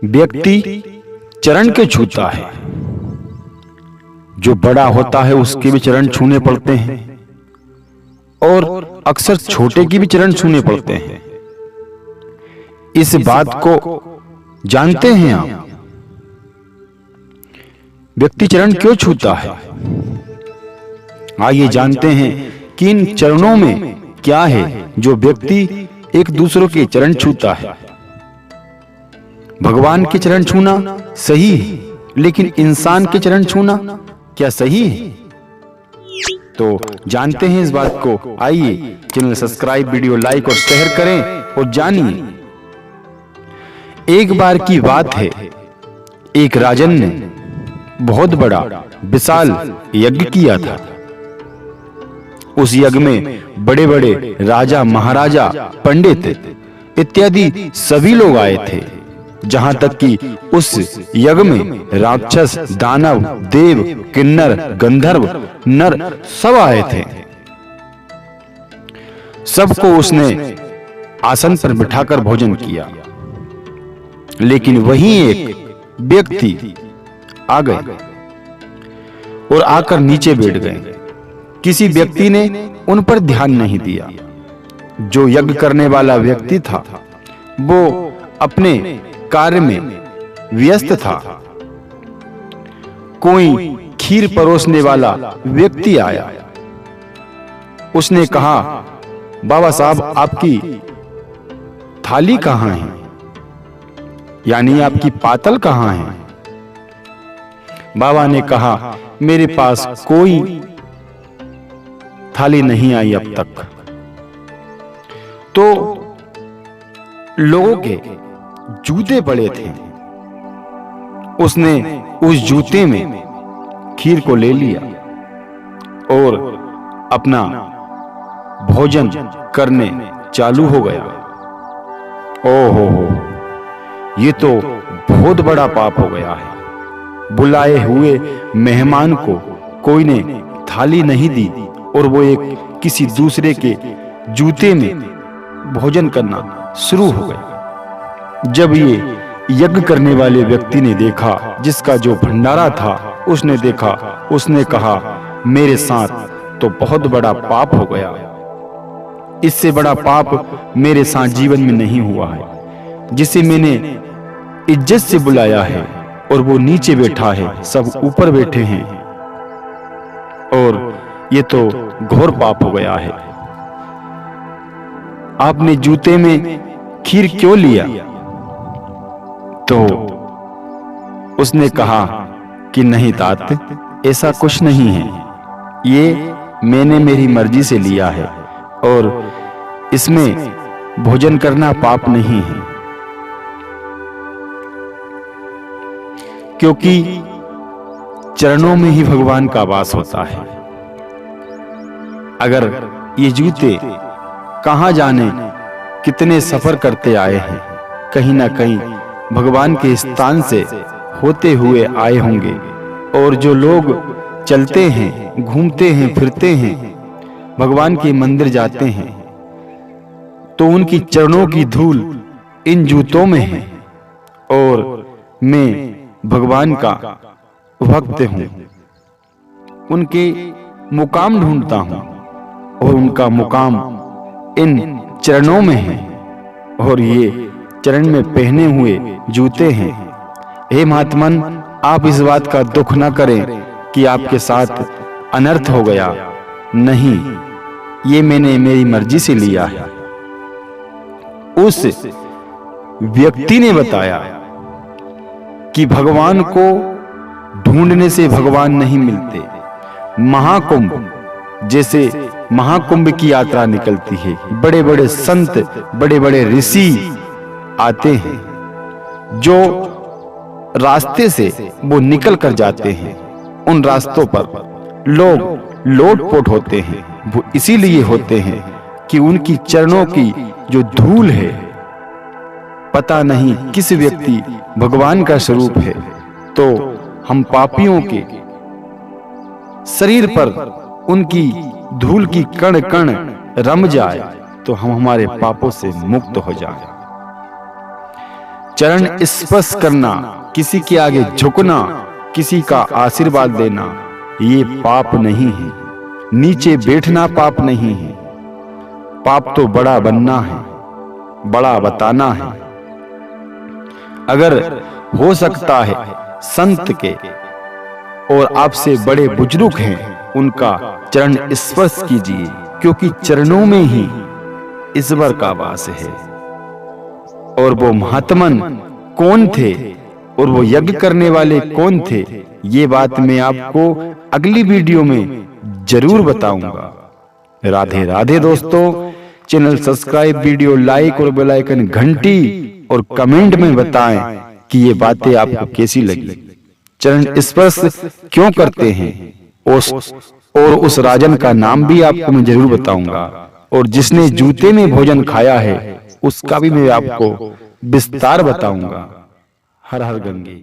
व्यक्ति चरण क्यों छूता है? जो बड़ा होता है उसके भी चरण छूने पड़ते हैं और अक्सर छोटे की भी चरण छूने पड़ते हैं। इस बात को जानते हैं आप? व्यक्ति चरण क्यों छूता है? आइए जानते हैं कि इन चरणों में क्या है जो व्यक्ति एक दूसरों के चरण छूता है। भगवान के चरण छूना सही है, लेकिन इंसान के चरण छूना क्या सही है? तो जानते हैं इस बात को। आइए चैनल सब्सक्राइब, वीडियो लाइक और शेयर करें और जानिए। एक बार की बात है, एक राजन ने बहुत बड़ा विशाल यज्ञ किया था। उस यज्ञ में बड़े बड़े राजा, महाराजा, पंडित इत्यादि सभी लोग आए थे। जहां तक कि उस यज्ञ में राक्षस, दानव, देव, किन्नर, गंधर्व, नर सब आए थे। सबको उसने आसन पर बिठाकर भोजन किया, लेकिन वहीं एक व्यक्ति आ गए और आकर नीचे बैठ गए। किसी व्यक्ति ने उन पर ध्यान नहीं दिया। जो यज्ञ करने वाला व्यक्ति था वो अपने कार्य में व्यस्त था। कोई खीर परोसने वाला व्यक्ति आया। उसने कहा, बाबा साहब आपकी थाली कहां है? यानी आपकी पातल कहां है? बाबा ने कहा, मेरे पास कोई थाली नहीं आई अब तक। तो लोगों के जूते पड़े थे। उसने उस जूते में खीर को ले लिया और अपना भोजन करने चालू हो गया। ओहो, ये तो बहुत बड़ा पाप हो गया है। बुलाए हुए मेहमान को कोई ने थाली नहीं दी और वो एक किसी दूसरे के जूते में भोजन करना शुरू हो गया। जब ये यज्ञ करने वाले व्यक्ति ने देखा, जिसका जो भंडारा था उसने देखा, उसने कहा, मेरे साथ तो बहुत बड़ा पाप हो गया। इससे बड़ा पाप मेरे साथ जीवन में नहीं हुआ है। जिसे मैंने इज्जत से बुलाया है और वो नीचे बैठा है, सब ऊपर बैठे हैं, और ये तो घोर पाप हो गया है। आपने जूते में खीर क्यों लिया? तो उसने कहा कि नहीं तात, ऐसा कुछ नहीं है। ये मैंने मेरी मर्जी से लिया है और इसमें भोजन करना पाप नहीं है, क्योंकि चरणों में ही भगवान का वास होता है। अगर ये जूते कहां जाने कितने सफर करते आए हैं, कहीं ना कहीं भगवान के स्थान से होते हुए आए होंगे। और जो लोग चलते हैं, घूमते हैं, फिरते हैं, भगवान के मंदिर जाते हैं, तो उनकी चरणों की धूल इन जूतों में है। और मैं भगवान का भक्त हूं, उनके मुकाम ढूंढता हूं और उनका मुकाम इन चरणों में है। और ये चरण में पहने हुए जूते हैं। हे महात्मन, आप इस बात का दुख न करें कि आपके साथ अनर्थ हो गया। नहीं, ये मैंने मेरी मर्जी से लिया है। उस व्यक्ति ने बताया कि भगवान को ढूंढने से भगवान नहीं मिलते। महाकुंभ जैसे महाकुंभ की यात्रा निकलती है, बड़े बड़े संत, बड़े बड़े ऋषि आते हैं। जो रास्ते से वो निकल कर जाते हैं, उन रास्तों पर लोग लोटपोट होते हैं। वो इसीलिए होते हैं कि उनकी चरणों की जो धूल है, पता नहीं किस व्यक्ति भगवान का स्वरूप है। तो हम पापियों के शरीर पर उनकी धूल की कण कण रम जाए तो हम हमारे पापों से मुक्त हो जाए। चरण स्पर्श करना, किसी के आगे झुकना, किसी का आशीर्वाद देना, ये पाप नहीं है। नीचे बैठना पाप नहीं है। पाप तो बड़ा बनना है, बड़ा बताना है। अगर हो सकता है संत के और आपसे बड़े बुजुर्ग हैं, उनका चरण स्पर्श कीजिए, क्योंकि चरणों में ही ईश्वर का वास है। और वो महात्मन कौन थे और वो यज्ञ करने वाले कौन थे, ये बात मैं आपको अगली वीडियो में जरूर बताऊंगा। राधे राधे दोस्तों। चैनल सब्सक्राइब, वीडियो लाइक और बेल आइकन घंटी और कमेंट में बताएं कि ये बातें आपको कैसी लगी। चरण स्पर्श क्यों करते हैं और उस राजन का नाम भी आपको मैं जरूर बताऊंगा। और जिसने जूते में भोजन खाया है उसका भी मैं आपको विस्तार बताऊंगा। हर हर गंगे।